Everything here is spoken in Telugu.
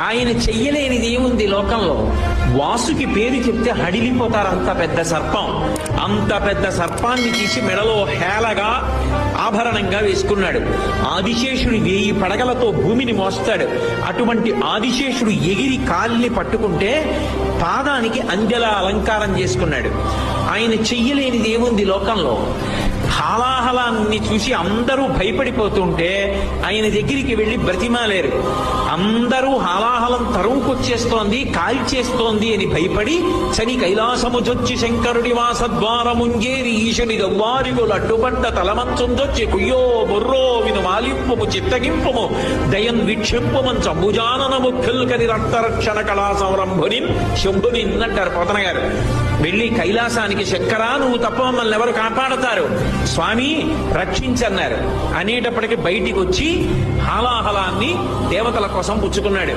ఆయన చెయ్యలేనిది ఏముంది లోకంలో. వాసుకి పేరు చెప్తే హడిలిపోతారు. అంత పెద్ద సర్పాన్ని తీసి మెడలో హేళగా ఆభరణంగా వేసుకున్నాడు. ఆదిశేషుడు 1000 పడగలతో భూమిని మోస్తాడు. అటువంటి ఆదిశేషుడు ఎగిరి కాలిని పట్టుకుంటే పాదానికి అందెల అలంకారం చేసుకున్నాడు. ఆయన చెయ్యలేనిది ఏముంది లోకంలో. హాలాహలాన్ని చూసి అందరూ భయపడిపోతుంటే ఆయన దగ్గరికి వెళ్లి బ్రతిమాలేరు. అందరూ హాలాహలం తరువుకొచ్చేస్తోంది, కాల్చేస్తోంది అని భయపడి చని కైలాసముజొచ్చి శంకరుడి వాసద్వారముంజేరి ఈశని గవ్వారిగులు అడ్డుపడ్డ తలమంచుందొచ్చి కుయ్యో బొర్రో విను మాలింపము చిత్తగింపము దయం విక్షింపమం చంబుజానన ముఖ్యుల్కని రక్తరక్షణ కళా సంరంభుని శంభుని అంటారు పోతన గారు. వెళ్ళి కైలాసానికి శంకరా నువ్వు తప్ప మమ్మల్ని ఎవరు కాపాడతారు, స్వామి రక్షించన్నారు అనేటప్పటికి బయటికి వచ్చి హాలాహలాన్ని దేవతల కోసం పుచ్చుకున్నాడు.